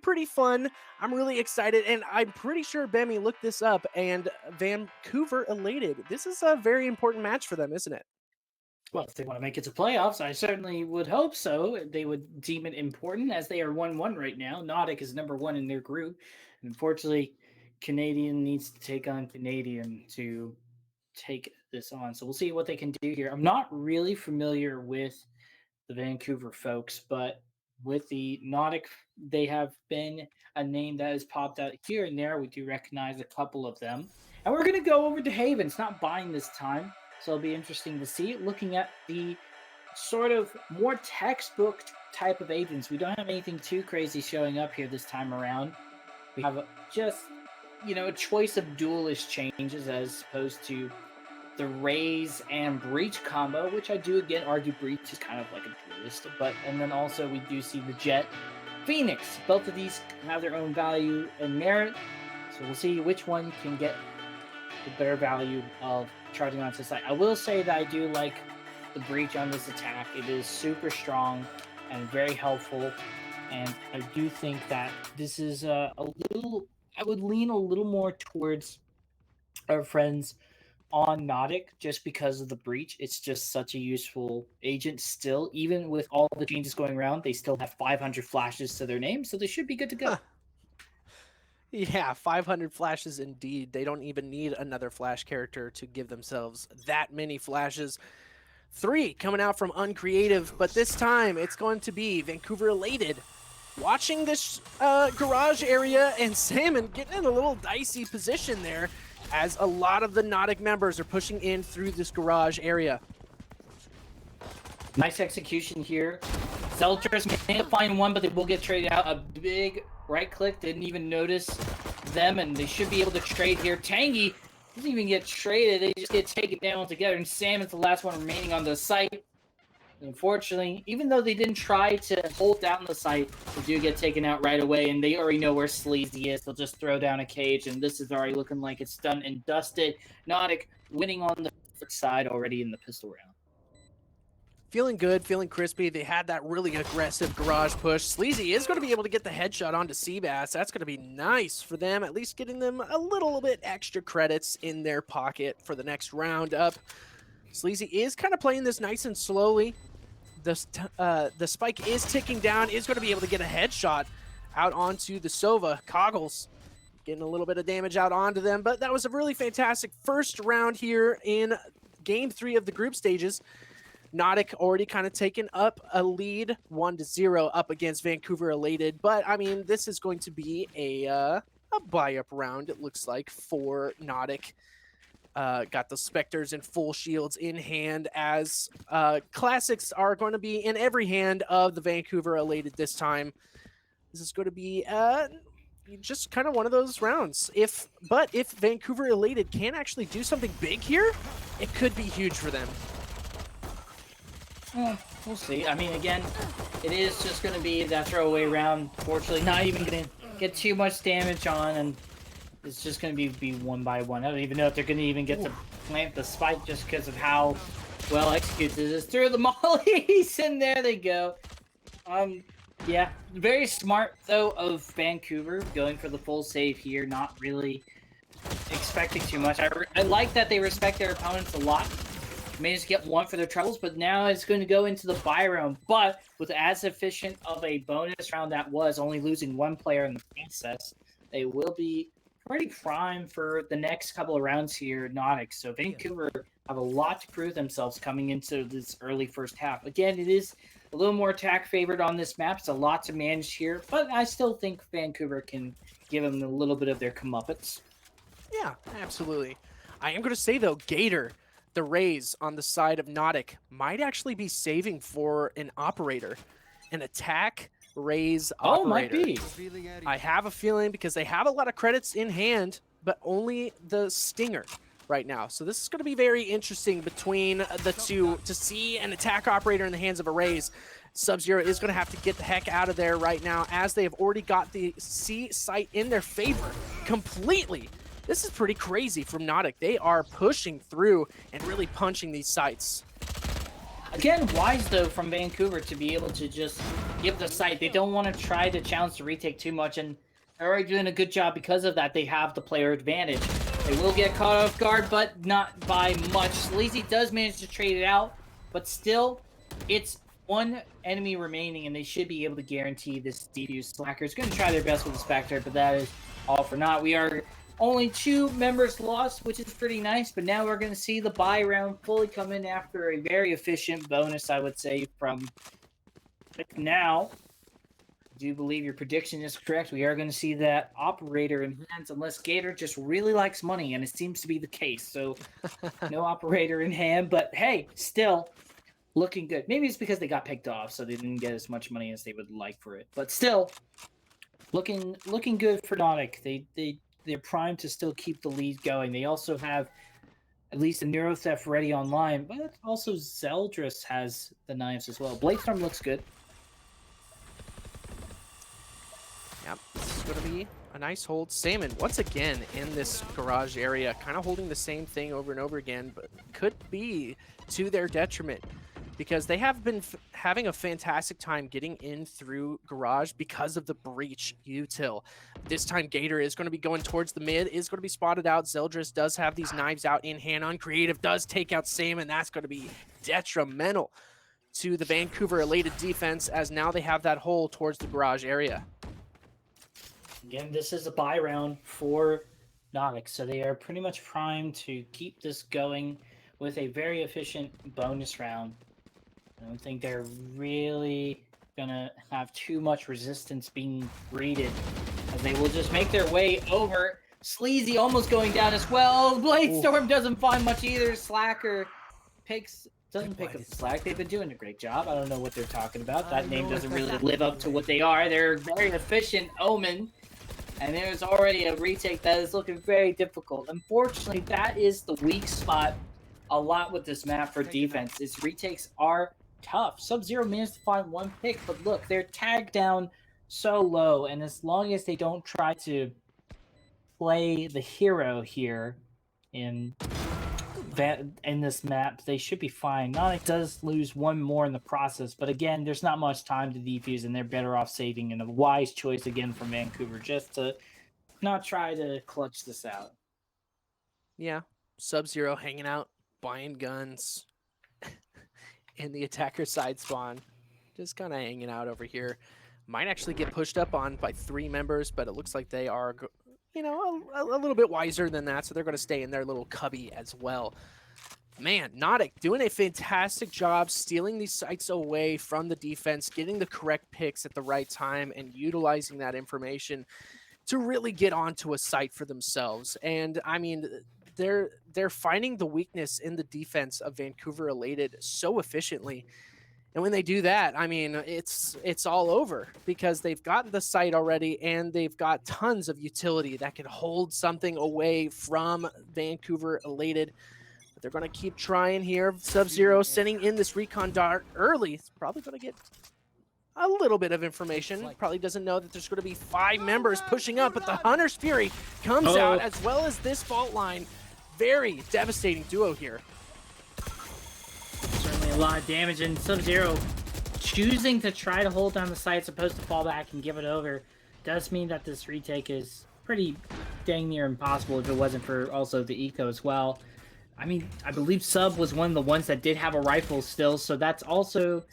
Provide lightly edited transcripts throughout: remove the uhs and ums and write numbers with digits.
pretty fun. I'm really excited, and I'm pretty sure Bemi looked this up, and Vancouver Elated. This is a very important match for them, isn't it? Well, if they want to make it to playoffs, I certainly would hope so. They would deem it important as they are 1-1 right now. Nautic is number one in their group. Unfortunately, Canadian needs to take on Canadian to take this on. So we'll see what they can do here. I'm not really familiar with the Vancouver folks, but with the Nautic, they have been a name that has popped out here and there. We do recognize a couple of them. And we're going to go over to Haven. It's not buying this time, so it'll be interesting to see. Looking at the sort of more textbook type of agents, we don't have anything too crazy showing up here this time around. We have just, a choice of duelist changes as opposed to the Raze and Breach combo, which I do again argue Breach is kind of like a duelist, and then also we do see the Jet Phoenix. Both of these have their own value and merit, so we'll see which one can get the better value of charging onto the site. I will say that I do like the Breach on this attack. It is super strong and very helpful, and I do think that this is a little. I would lean a little more towards our friends on Nautic just because of the Breach. It's just such a useful agent still. Even with all the changes going around, they still have 500 flashes to their name, so they should be good to go. Huh. Yeah, 500 flashes indeed. They don't even need another flash character to give themselves that many flashes. 3 coming out from Uncreative, but this time it's going to be Vancouver Elated. Watching this garage area, and Salmon getting in a little dicey position there as a lot of the Nautic members are pushing in through this garage area. Nice execution here. Selters can't find one, but they will get traded out. A big right click, didn't even notice them, and they should be able to trade here. Tangy doesn't even get traded, they just get taken down together, and Salmon's the last one remaining on the site. Unfortunately, even though they didn't try to hold down the site, they do get taken out right away, and they already know where Sleazy is. They'll just throw down a cage, and this is already looking like it's done and dusted. Nautic winning on the side already in the pistol round. Feeling good, feeling crispy. They had that really aggressive garage push. Sleazy is going to be able to get the headshot onto Seabass. That's going to be nice for them, at least getting them a little bit extra credits in their pocket for the next round up. Sleazy is kind of playing this nice and slowly. The spike is ticking down, is going to be able to get a headshot out onto the Sova. Coggles getting a little bit of damage out onto them, but that was a really fantastic first round here in Game 3 of the group stages. Nautic already kind of taken up a lead, 1-0 up against Vancouver Elated, but I mean, this is going to be a buy-up round, it looks like, for Nautic. Got the Spectres and full shields in hand, as classics are going to be in every hand of the Vancouver Elated this time. This is going to be just kind of one of those rounds. But if Vancouver Elated can actually do something big here, it could be huge for them. We'll see. I mean, again, it is just going to be that throwaway round. Fortunately, not even going to get too much damage on, and it's just going to be one by one. I don't even know if they're going to even get to plant the spike just because of how well executed this is. Through the mollies, and there they go. Yeah, very smart, though, of Vancouver going for the full save here, not really expecting too much. I like that they respect their opponents a lot. Managed to get one for their troubles, but now it's going to go into the buy round. But with as efficient of a bonus round that was, only losing one player in the process, they will be pretty prime for the next couple of rounds here, Nautic. So Vancouver have a lot to prove themselves coming into this early first half. Again, it is a little more attack favored on this map. It's a lot to manage here, but I still think Vancouver can give them a little bit of their comeuppance. Yeah, absolutely. I am going to say, though, Gator, the Raze on the side of Nautic, might actually be saving for an operator. An attack Raze operator. Oh, might be. I have a feeling, because they have a lot of credits in hand, but only the Stinger right now. So this is going to be very interesting between the two to see an attack operator in the hands of a Raze. Sub-Zero is going to have to get the heck out of there right now, as they have already got the C site in their favor completely. This is pretty crazy from Nautic. They are pushing through and really punching these sites. Again, wise though from Vancouver to be able to just give the site. They don't want to try to challenge the retake too much, and they're already doing a good job because of that. They have the player advantage. They will get caught off guard, but not by much. Sleazy does manage to trade it out, but still, it's one enemy remaining, and they should be able to guarantee this defuse. Slacker's going to try their best with the Spectre, but that is all for naught. We are only 2 members lost, which is pretty nice, but now we're going to see the buy round fully come in after a very efficient bonus, I would say, from now. I do believe your prediction is correct. We are going to see that operator in hands, unless Gator just really likes money, and it seems to be the case. So no operator in hand, but hey, still looking good. Maybe it's because they got picked off, so they didn't get as much money as they would like for it. But still, looking good for Nautic. They're primed to still keep the lead going. They also have at least a Neurotheft ready online, but also Zeldris has the knives as well. Bladestorm looks good. Yep, this is going to be a nice hold. Salmon, once again, in this garage area, kind of holding the same thing over and over again, but could be to their detriment, because they have been having a fantastic time getting in through garage because of the breach util. This time Gator is going to be going towards the mid, is going to be spotted out. Zeldris does have these knives out in hand on Creative, does take out Salmon. That's going to be detrimental to the Vancouver Elated defense, as now they have that hole towards the garage area. Again, this is a buy round for Nautic, so they are pretty much primed to keep this going with a very efficient bonus round. I don't think they're really gonna have too much resistance being greeted, as they will just make their way over. Sleazy almost going down as well. Bladestorm doesn't find much either. Slacker doesn't pick up the slack. They've been doing a great job. I don't know what they're talking about. That name doesn't really live up to what they are. They're very efficient. Omen. And there's already a retake that is looking very difficult. Unfortunately, that is the weak spot a lot with this map for defense. Its retakes are tough. Sub-Zero managed to find 1 pick, but look, they're tagged down so low, and as long as they don't try to play the hero here in this map, they should be fine. Nautic does lose 1 more in the process, but again, there's not much time to defuse, and they're better off saving, and a wise choice again from Vancouver just to not try to clutch this out. Yeah, Sub-Zero hanging out, buying guns in the attacker side spawn, just kind of hanging out over here. Might actually get pushed up on by 3 members, but it looks like they are, you know, a little bit wiser than that, so they're going to stay in their little cubby as well. Man, Nautic doing a fantastic job stealing these sites away from the defense, getting the correct picks at the right time, and utilizing that information to really get onto a site for themselves. And I mean, they're finding the weakness in the defense of Vancouver Elated so efficiently. And when they do that, I mean, it's all over, because they've got the site already, and they've got tons of utility that can hold something away from Vancouver Elated. But they're going to keep trying here. Sub-Zero sending in this recon dart early. It's probably going to get a little bit of information. Probably doesn't know that there's going to be 5 members pushing up, but the Hunter's Fury comes out, as well as this fault line. Very devastating duo here. Certainly a lot of damage, and Sub-Zero choosing to try to hold down the site as opposed to fall back and give it over does mean that this retake is pretty dang near impossible if it wasn't for also the eco as well. I mean, I believe Sub was one of the ones that did have a rifle still, so that's also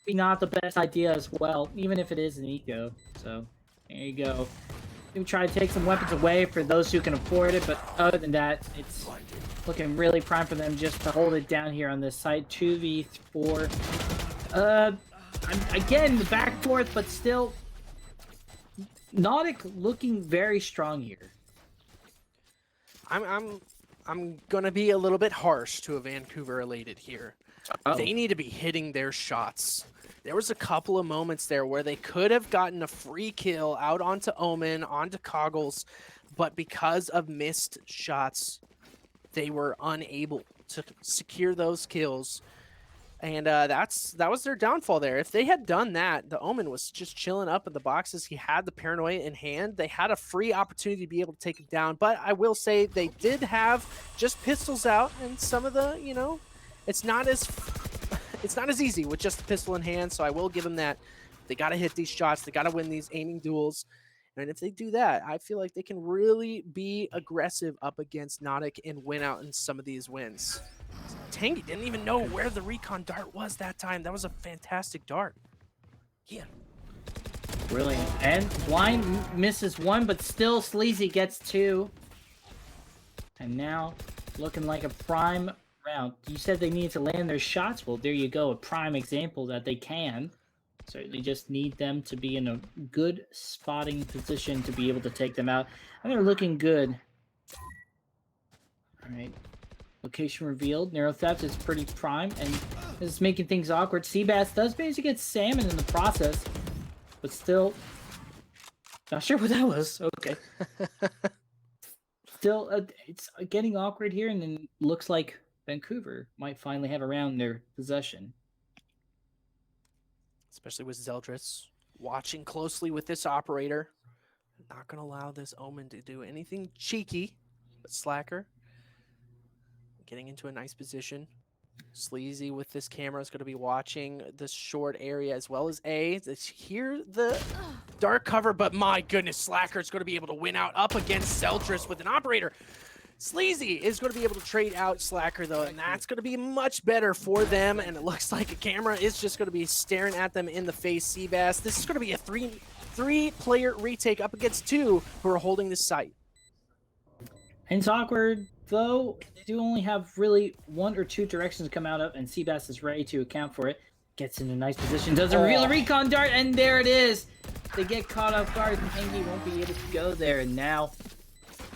not the best idea as well, even if it is an eco. So there you go. We try to take some weapons away for those who can afford it, but other than that, it's looking really prime for them just to hold it down here on this site. 2v4. Again, the back forth, but still, Nautic looking very strong here. I'm gonna be a little bit harsh to a Vancouver Elated here. They need to be hitting their shots. There was a couple of moments there where they could have gotten a free kill out onto Omen, onto Coggles, but because of missed shots, they were unable to secure those kills. And that was their downfall there. If they had done that, the Omen was just chilling up in the boxes. He had the paranoia in hand. They had a free opportunity to be able to take him down. But I will say they did have just pistols out, and some of the, you know, it's not as it's not as easy with just the pistol in hand, so I will give them that. They got to hit these shots. They got to win these aiming duels. And if they do that, I feel like they can really be aggressive up against Nautic and win out in some of these wins. Tangy didn't even know where the recon dart was that time. That was a fantastic dart. Yeah. Brilliant. And Blind misses one, but still Sleazy gets two. And now looking like a prime round. You said they needed to land their shots. Well, there you go. A prime example that they can. Certainly just need them to be in a good spotting position to be able to take them out. And they're looking good. All right. Location revealed. Narrow Theft is pretty prime, and this is making things awkward. Seabass does manage to get Salmon in the process, but still not sure what that was. Okay. Still, it's getting awkward here, and then looks like Vancouver might finally have a round in their possession. Especially with Zeldris watching closely with this operator. Not going to allow this Omen to do anything cheeky, but Slacker getting into a nice position. Sleazy with this camera is going to be watching this short area as well as A. Let's hear the dark cover, but my goodness, Slacker is going to be able to win out up against Zeldris with an operator. Sleazy is going to be able to trade out Slacker, though, and that's going to be much better for them, and it looks like a camera is just going to be staring at them in the face. Seabass, this is going to be a three-player retake up against two who are holding this site. And it's awkward, though. They do only have really one or two directions to come out of, and Seabass is ready to account for it. Gets in a nice position, does a real recon dart, and there it is. They get caught off guard, and Hangy won't be able to go there, and now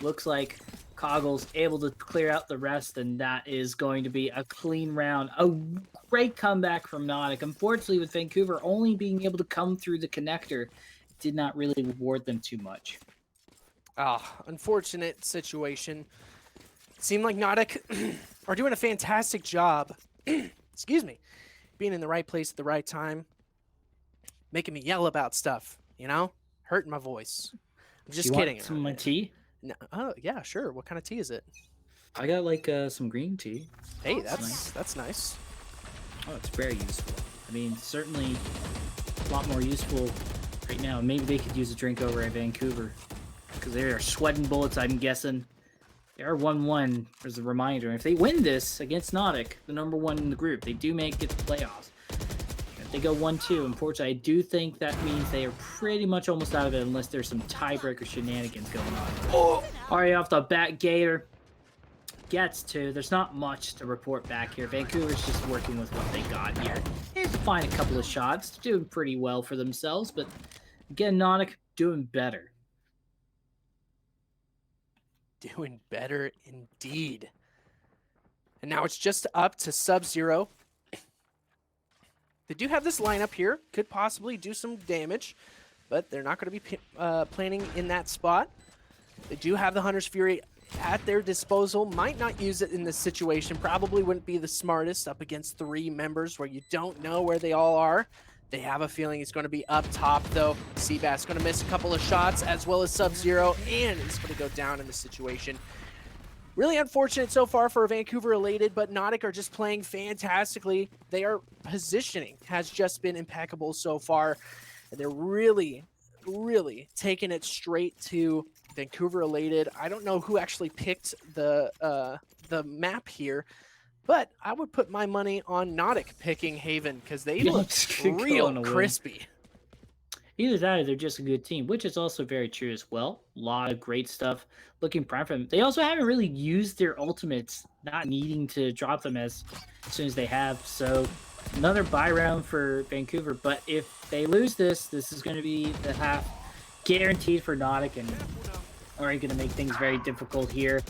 looks like Coggle's able to clear out the rest, and that is going to be a clean round. A great comeback from Nautic. Unfortunately, with Vancouver only being able to come through the connector, did not really reward them too much. Unfortunate situation. Seemed like Nautic are doing a fantastic job, excuse me, being in the right place at the right time, making me yell about stuff, you know? Hurting my voice. I'm just kidding. Want some of my tea? No, oh, yeah, sure. What kind of tea is it? I got like some green tea. Hey, that's nice. Oh, it's very useful. I mean, certainly a lot more useful right now. Maybe they could use a drink over at Vancouver because they are sweating bullets, I'm guessing. They are 1-1 as a reminder. If they win this against Nautic, the number one in the group, they do make it to the playoffs. If they go 1-2, unfortunately, I do think that means they are pretty much almost out of it unless there's some tiebreaker shenanigans going on. Oh! Already off the bat, Gator gets two. There's not much to report back here. Vancouver's just working with what they got here. They have to find a couple of shots. They're doing pretty well for themselves, but again, Nautic doing better. Doing better indeed. And now it's just up to Sub-Zero. They do have this lineup here. Could possibly do some damage, but they're not going to be planning in that spot. They do have the Hunter's Fury at their disposal. Might not use it in this situation. Probably wouldn't be the smartest up against three members where you don't know where they all are. They have a feeling it's going to be up top, though. Seabass going to miss a couple of shots, as well as Sub-Zero, and he's going to go down in this situation. Really unfortunate so far for Vancouver Elated, but Nautic are just playing fantastically. Their positioning has just been impeccable so far, and they're really, really taking it straight to Vancouver Elated. I don't know who actually picked the map here, but I would put my money on Nautic picking Haven because they look real crispy. Either that or they're just a good team, which is also very true as well. A lot of great stuff looking prime for them. They also haven't really used their ultimates, not needing to drop them as soon as they have. So another bye round for Vancouver. But if they lose this, this is going to be the half guaranteed for Nautic, and already going to make things very difficult here.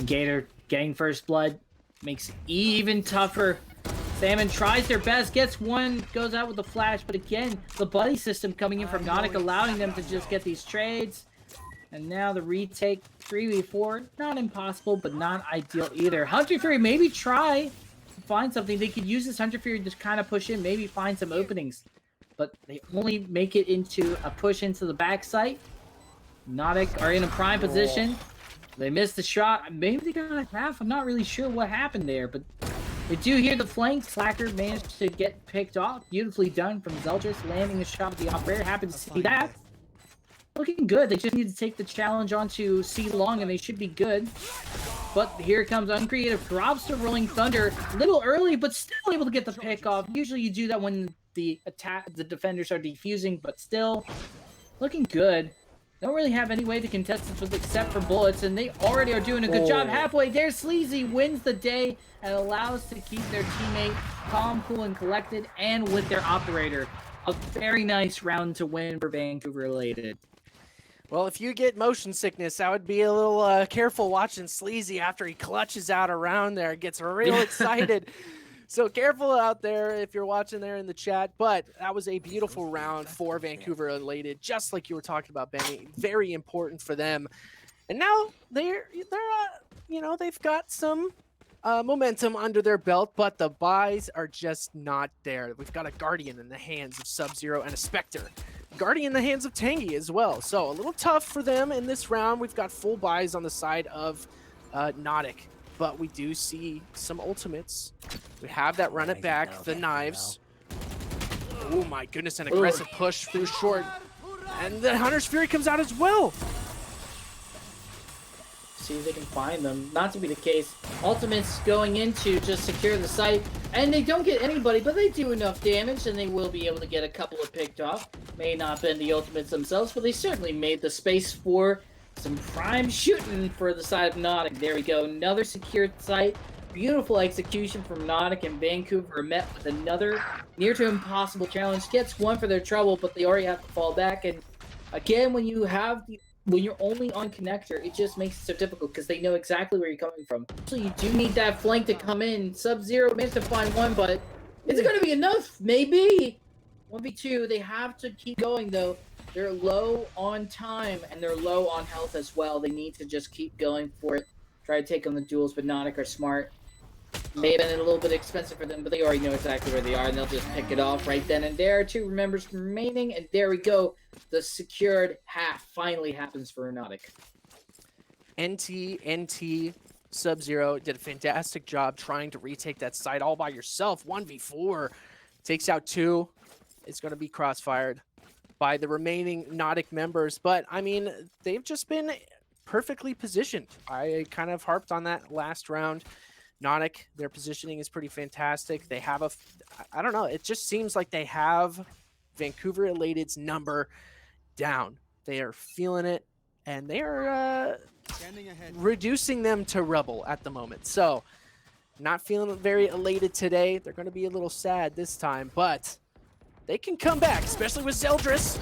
Gator getting first blood makes it even tougher. Salmon tries their best, gets one, goes out with the flash, but again, the buddy system coming in from Nautic, allowing them to just get these trades. And now the retake, 3v4, not impossible, but not ideal either. Hunter Fury maybe try to find something. They could use this Hunter Fury to kind of push in, maybe find some openings. But they only make it into a push into the backside. Nautic are in a prime position. They missed the shot. Maybe they got a half. I'm not really sure what happened there, but We do hear the flank. Slacker managed to get picked off. Beautifully done from Zeldris, landing the shot with the operator. Happy to see that. Looking good. They just need to take the challenge onto C Long, and they should be good. But here comes Uncreative. Drops to Rolling Thunder. A little early, but still able to get the pick off. Usually you do that when the defenders are defusing, but still looking good. Don't really have any way to contest this with except for bullets, and they already are doing a good job. Halfway there, Sleazy wins the day and allows to keep their teammate calm, cool, and collected, and with their operator. A very nice round to win for Vancouver Elated. Well, if you get motion sickness, I would be a little careful watching Sleazy after he clutches out around there, gets real excited. So careful out there if you're watching there in the chat. But that was a beautiful round for Vancouver Elated, just like you were talking about, Benny. Very important for them. And now they're they've got some momentum under their belt, but the buys are just not there. We've got a Guardian in the hands of Sub-Zero and a Spectre. Guardian in the hands of Tangy as well. So a little tough for them in this round. We've got full buys on the side of Nautic, but we do see some ultimates. We have that run it back, the knives. Oh my goodness, an aggressive push through short. And the Hunter's Fury comes out as well. See if they can find them. Not to be the case. Ultimates going in to just secure the site. And they don't get anybody, but they do enough damage, and they will be able to get a couple of picked off. May not have been the ultimates themselves, but they certainly made the space for some prime shooting for the side of Nautic. There we go. Another secured site. Beautiful execution from Nautic, and Vancouver are met with another near to impossible challenge. Gets one for their trouble, but they already have to fall back. And again, when you're only on connector, it just makes it so difficult because they know exactly where you're coming from. So you do need that flank to come in. Sub-Zero managed to find one, but it's going to be enough. Maybe 1v2. They have to keep going though. They're low on time and they're low on health as well. They need to just keep going for it. Try to take on the duels, but Nautic are smart. May have been a little bit expensive for them, but they already know exactly where they are, and they'll just pick it off right then and there. 2 members remaining, and there we go. The secured half finally happens for Nautic. NT, Sub-Zero did a fantastic job trying to retake that site all by yourself. 1v4. Takes out 2. It's going to be crossfired by the remaining Nautic members, but, I mean, they've just been perfectly positioned. I kind of harped on that last round. Nautic, their positioning is pretty fantastic. They have I don't know, it just seems like they have Vancouver Elated's number down. They are feeling it, and they are reducing them to rubble at the moment. So, not feeling very elated today. They're going to be a little sad this time, but they can come back, especially with Zeldris.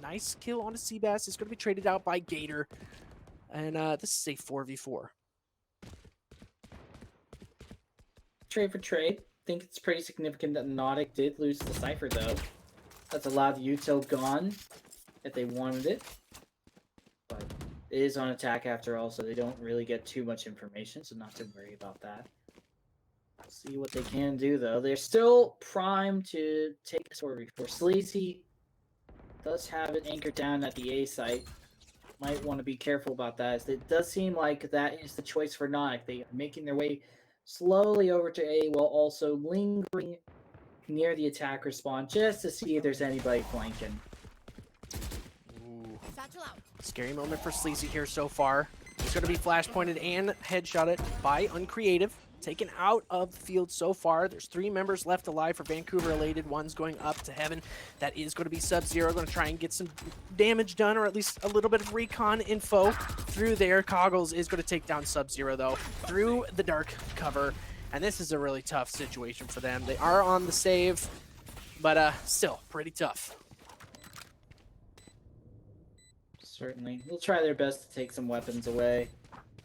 Nice kill on a Seabass. It's going to be traded out by Gator. And this is a 4v4. Trade for trade. I think it's pretty significant that Nautic did lose the Cypher, though. That's a lot of util gone if they wanted it. But it is on attack after all, so they don't really get too much information, so not to worry about that. See what they can do, though. They're still primed to take this order before. Sleazy does have it anchored down at the A site. Might want to be careful about that, as it does seem like that is the choice for Nautic. They are making their way slowly over to A while also lingering near the attack respawn just to see if there's anybody flanking. Ooh. Scary moment for Sleazy here so far. He's going to be flash pointed and headshotted by Uncreative. Taken out of the field so far. There's 3 members left alive for Vancouver Elated. One's going up to heaven. That is going to be Sub-Zero. Going to try and get some damage done, or at least a little bit of recon info through there. Coggles is going to take down Sub-Zero, though, through the dark cover. And this is a really tough situation for them. They are on the save, but still pretty tough. Certainly. They'll try their best to take some weapons away.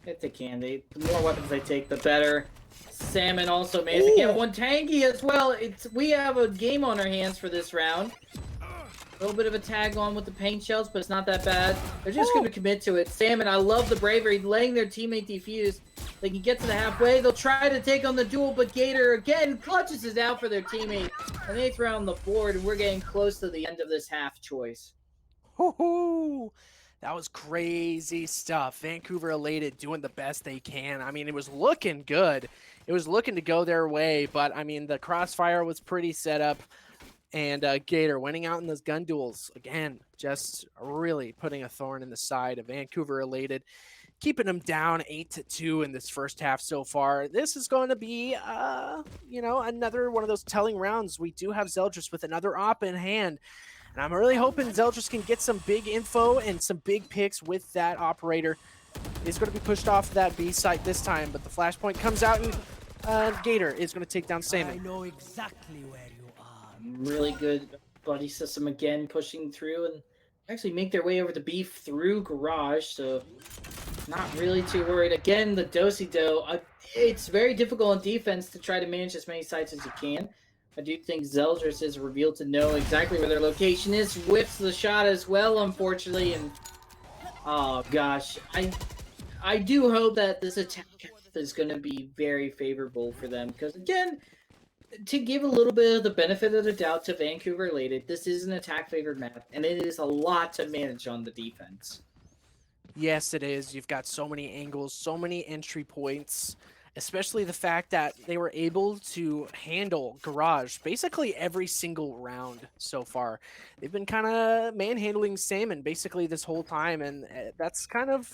If they can. The more weapons they take, the better. Salmon also managed to get one tanky as well. We have a game on our hands for this round. A little bit of a tag on with the paint shells, but it's not that bad. They're just going to commit to it. Salmon, I love the bravery, letting their teammate defuse. They can get to the halfway. They'll try to take on the duel, but Gator again clutches it out for their teammate. And they throw on the board, and we're getting close to the end of this half choice. Hoo-hoo! That was crazy stuff. Vancouver Elated doing the best they can. I mean, it was looking good. It was looking to go their way, but I mean, the crossfire was pretty set up. And Gator winning out in those gun duels. Again, just really putting a thorn in the side of Vancouver Elated, keeping them down 8-2 in this first half so far. This is going to be, you know, another one of those telling rounds. We do have Zeldris with another op in hand. And I'm really hoping Zeldris can get some big info and some big picks with that operator. He's going to be pushed off that B site this time, but the flashpoint comes out and Gator is going to take down Salmon. I know exactly where you are. Really good buddy system again, pushing through and actually make their way over to B through garage, so not really too worried. Again, the do-si-do, it's very difficult on defense to try to manage as many sites as you can. I do think Zeldris is revealed to know exactly where their location is, whips the shot as well, unfortunately, and oh gosh, I do hope that this attack is going to be very favorable for them, because again, to give a little bit of the benefit of the doubt to Vancouver Elated, this is an attack-favored map, and it is a lot to manage on the defense. Yes, it is. You've got so many angles, so many entry points, especially the fact that they were able to handle Garage basically every single round so far. They've been kind of manhandling Salmon basically this whole time, and that's kind of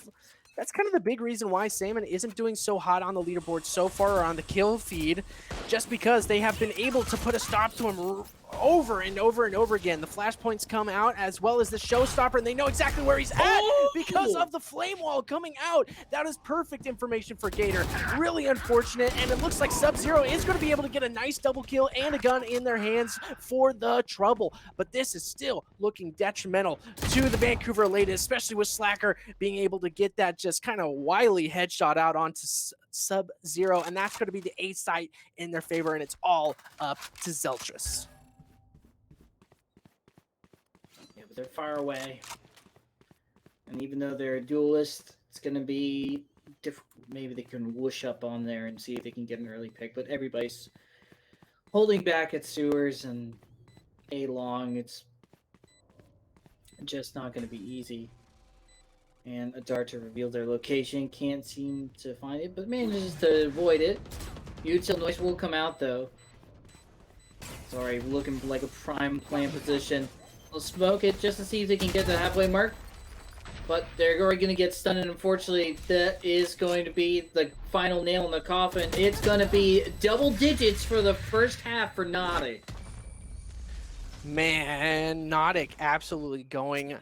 the big reason why Salmon isn't doing so hot on the leaderboard so far or on the kill feed, just because they have been able to put a stop to him over and over and over again. The flashpoints come out as well as the showstopper, and they know exactly where he's at because of the flame wall coming out. That is perfect information for Gator. Really unfortunate, and it looks like Sub-Zero is going to be able to get a nice double kill and a gun in their hands for the trouble. But this is still looking detrimental to the Vancouver Elated, especially with Slacker being able to get that just kind of wily headshot out onto Sub-Zero, and that's going to be the A site in their favor, and it's all up to Zeldris. Yeah, but they're far away. And even though they're a duelist, it's going to be difficult. Maybe they can whoosh up on there and see if they can get an early pick. But everybody's holding back at sewers and A long. It's just not going to be easy. And a dart to reveal their location. Can't seem to find it, but manages to avoid it. Util noise will come out, though. Sorry, looking like a prime plant position. They'll smoke it just to see if they can get the halfway mark. But they're already going to get stunned, and unfortunately, that is going to be the final nail in the coffin. It's going to be double digits for the first half for Nautic. Man, Nautic absolutely going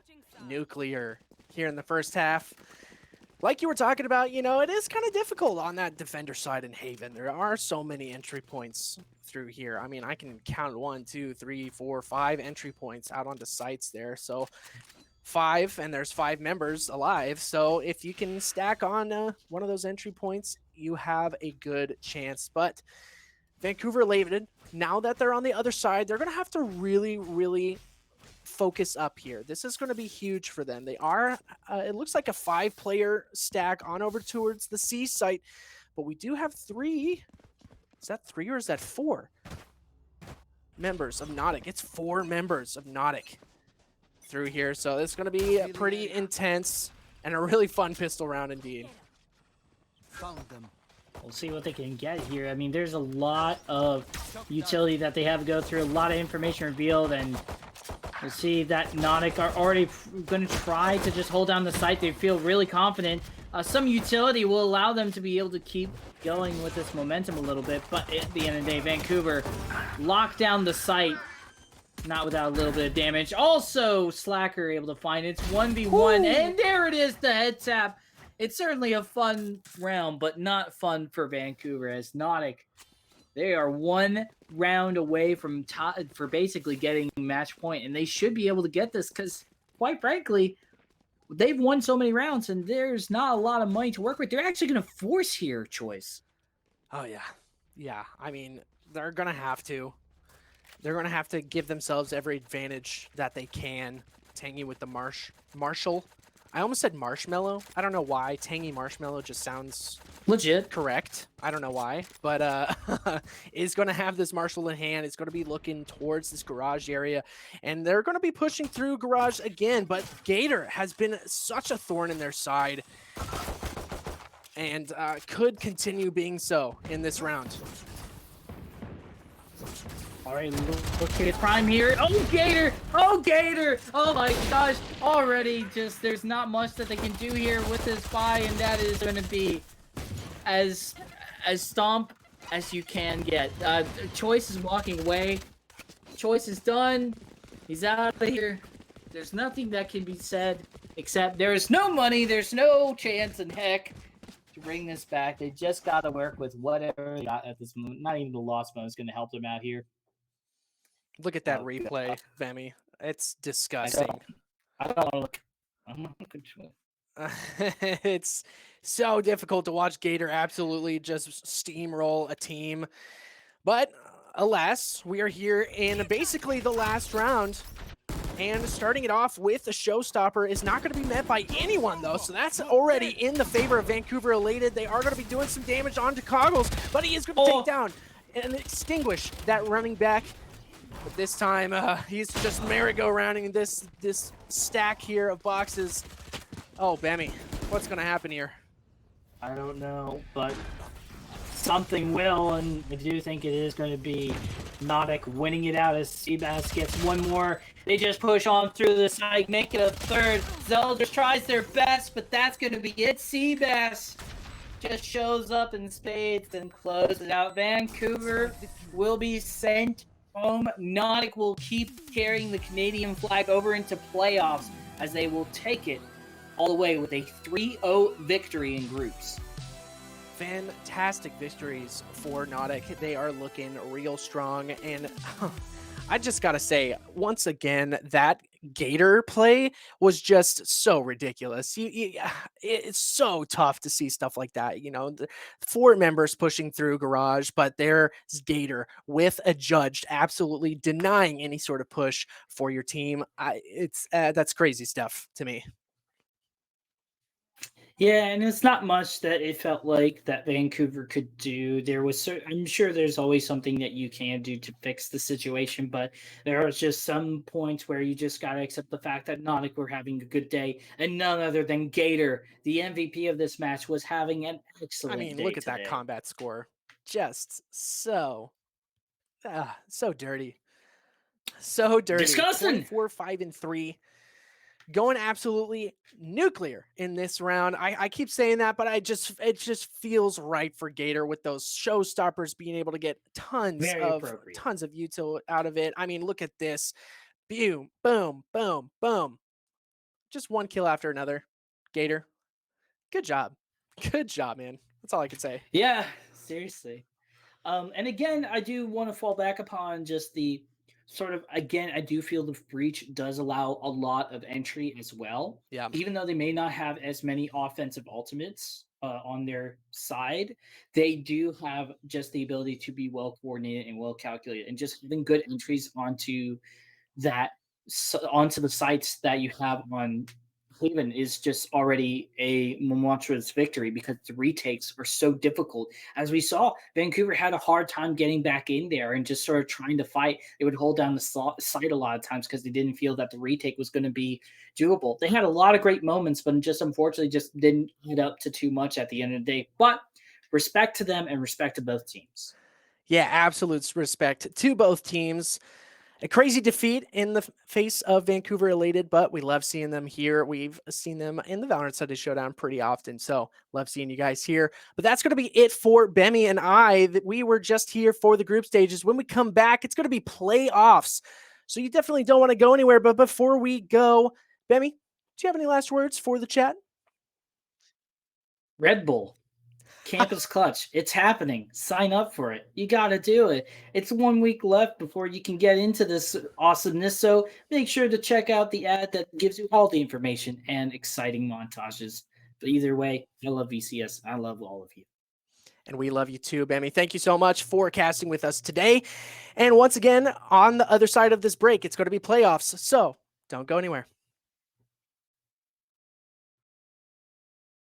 nuclear here in the first half. Like you were talking about, you know, it is kind of difficult on that defender side in Haven. There are so many entry points through here. I mean, I can count 1, 2, 3, 4, 5 entry points out onto sites there. So 5, and there's 5 members alive. So if you can stack on one of those entry points, you have a good chance. But Vancouver Elated, now that they're on the other side, they're going to have to really focus up here. This is going to be huge for them. They are, it looks like a 5-player stack on over towards the C site, but we do have 3. Is that 3 or is that 4 members of Nautic? It's 4 members of Nautic through here. So it's going to be pretty intense and a really fun pistol round indeed. Found them. We'll see what they can get here. I mean, there's a lot of utility that they have to go through, a lot of information revealed, and we'll see that Nautic are already going to try to just hold down the site. They feel really confident. Some utility will allow them to be able to keep going with this momentum a little bit, but at the end of the day, Vancouver locked down the site, not without a little bit of damage. Also, Slacker able to find it. It's 1v1, and there it is, the head tap. It's certainly a fun round, but not fun for Vancouver, as Nautic, they are 1 round away from for basically getting match point, and they should be able to get this because, quite frankly, they've won so many rounds, and there's not a lot of money to work with. They're actually going to force here, Choice. Oh, yeah. Yeah, I mean, they're going to have to. They're going to have to give themselves every advantage that they can. Tangy with the Marshall. I almost said Marshmallow. I don't know why. Tangy Marshmallow just sounds Legit. correct. I don't know why, but is going to have this Marshall in hand. It's going to be looking towards this garage area, and they're going to be pushing through garage again. But Gator has been such a thorn in their side, and could continue being so in this round. All right, look at Prime here. Oh, Gator! Oh, Gator! Oh my gosh! Already, just there's not much that they can do here with this buy, and that is going to be as stomp as you can get. Choice is walking away. Choice is done. He's out of here. There's nothing that can be said except there is no money. There's no chance in heck to bring this back. They just got to work with whatever they got at this moment. Not even the loss mode is going to help them out here. Look at that replay, Vemi. It's disgusting. I don't want to look. I'm not looking to it. It's so difficult to watch Gator absolutely just steamroll a team. But alas, we are here in basically the last round. And starting it off with a showstopper is not going to be met by anyone, though. So that's already in the favor of Vancouver Elated. They are going to be doing some damage onto Coggles, but he is going to take down and extinguish that running back. But this time, he's just merry-go-rounding this stack here of boxes. Oh, Bemmy, what's going to happen here? I don't know, but something will, and I do think it is going to be Nautic winning it out as Seabass gets one more. They just push on through the side, make it a third. Zeldris tries their best, but that's going to be it. Seabass just shows up in spades and closes out. Vancouver will be sent home. Nautic will keep carrying the Canadian flag over into playoffs as they will take it all the way with a 3-0 victory in groups. Fantastic victories for Nautic. They are looking real strong, and I just gotta say, once again, that Gator play was just so ridiculous. It's so tough to see stuff like that. You know, the 4 members pushing through garage, but there's Gator with a judge absolutely denying any sort of push for your team. That's crazy stuff to me. Yeah, and it's not much that it felt like that Vancouver could do. I'm sure there's always something that you can do to fix the situation, but there are just some points where you just got to accept the fact that Nautic were having a good day, and none other than Gator, the MVP of this match, was having an excellent day. Look at today. that combat score. Just so dirty. So dirty. Disgusting. 4, 5, and 3. Going absolutely nuclear in this round. I keep saying that, but it just feels right for Gator with those showstoppers being able to get tons of util out of it. I mean, look at this. Boom, boom, boom, boom. Just one kill after another. Gator, good job. Good job, man. That's all I can say. Yeah, seriously. And again, I do want to fall back upon just the sort of, again, I do feel the breach does allow a lot of entry as well. Yeah. Even though they may not have as many offensive ultimates on their side, they do have just the ability to be well coordinated and well calculated, and just having good entries onto the sites that you have on Haven is just already a monstrous victory, because the retakes are so difficult. As we saw, Vancouver had a hard time getting back in there and just sort of trying to fight. They would hold down the site a lot of times because they didn't feel that the retake was going to be doable. They had a lot of great moments, but just unfortunately just didn't head up to too much at the end of the day. But respect to them and respect to both teams. Yeah, absolute respect to both teams. A crazy defeat in the face of Vancouver Elated, but we love seeing them here. We've seen them in the Valorant Sunday Showdown pretty often, so love seeing you guys here. But that's going to be it for Bemmy and I. We were just here for the group stages. When we come back, it's going to be playoffs, so you definitely don't want to go anywhere. But before we go, Bemmy, do you have any last words for the chat? Red Bull. Campus Clutch. It's happening. Sign up for it. You got to do it. It's 1 week left before you can get into this awesomeness. So make sure to check out the ad that gives you all the information and exciting montages. But either way, I love VCS. I love all of you. And we love you too, Bemmy. Thank you so much for casting with us today. And once again, on the other side of this break, it's going to be playoffs. So don't go anywhere.